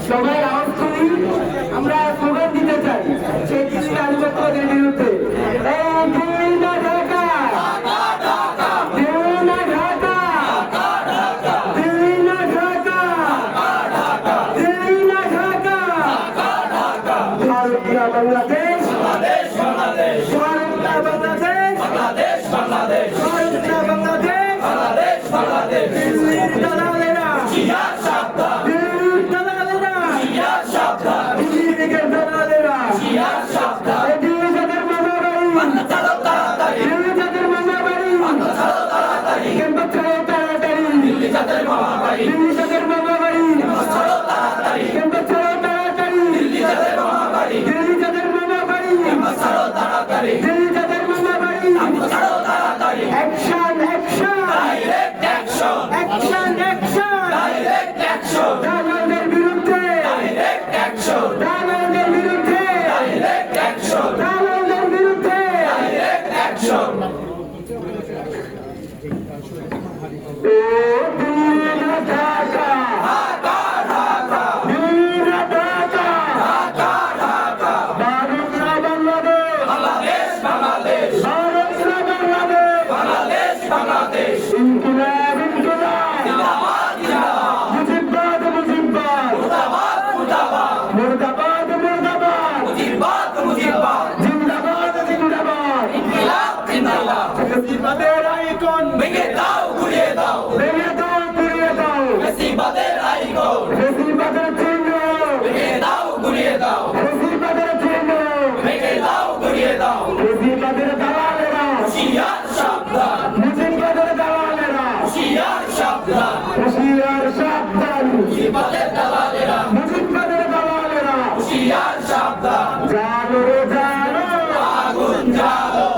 সবাই আওয়াজ করি, আমরা স্লোগান দিতে চাই সেই দিল্লি আধিপত্যবাদের বিরুদ্ধে। এই দিল্লি না ঢাকা, দিল্লি না ঢাকা, দিল্লি না ঢাকা, দিল্লি না ঢাকা। ভারত না বাংলাদেশ, ভারত না বাংলাদেশ, ভারত না বাংলাদেশ। দিল্লির দালালেরা, দিল্লির দালালেরা, দিল্লির দালালেরা, দিল্লি যাদের মামা বাড়ি, দিল্লি যাদের মামা বাড়ি, কেন্দ্র ছাড়ো তাড়াতাড়ি, দিল্লি যাদের মামা বাড়ি, কেন্দ্র ছাড়ো তাড়াতাড়ি, দিল্লি যাদের মামা বাড়ি, দিল্লি যাদের মামা বাড়ি, অ্যাকশন অ্যাকশন, অ্যাকশন অ্যাকশন, দালালদের বিরুদ্ধে, দালালদের বিরুদ্ধে, দালালদের বিরুদ্ধে। ও দিল্লি না ঢাকা, দিল্লি না ঢাকা, ভারত না বাংলাদেশ, ভারত না বাংলাদেশ। ইনকিলাব ইনকিলাব, মুজিববাদ মুজিববাদ, মুর্দাবাদ মুর্দাবাদ, জিন্দাবাদ জিন্দাবাদ। ফ্যাসিবাদের আইকন ভেঙে দাও গুড়িয়ে দাও, ফ্যাসিবাদের চিহ্ন ভেঙে দাও গুড়িয়ে দাও, ফ্যাসিবাদের চিহ্ন ভেঙে দাও গুড়িয়ে দাও। ফ্যাসিবাদের দালালেরা হুঁশিয়ার সাবধান, মুজিববাদের দালালেরা হুঁশিয়ার সাবধান, মুজিববাদের দালালেরা হুঁশিয়ার সাবধান। জানো জানো আগুন জ্বালো,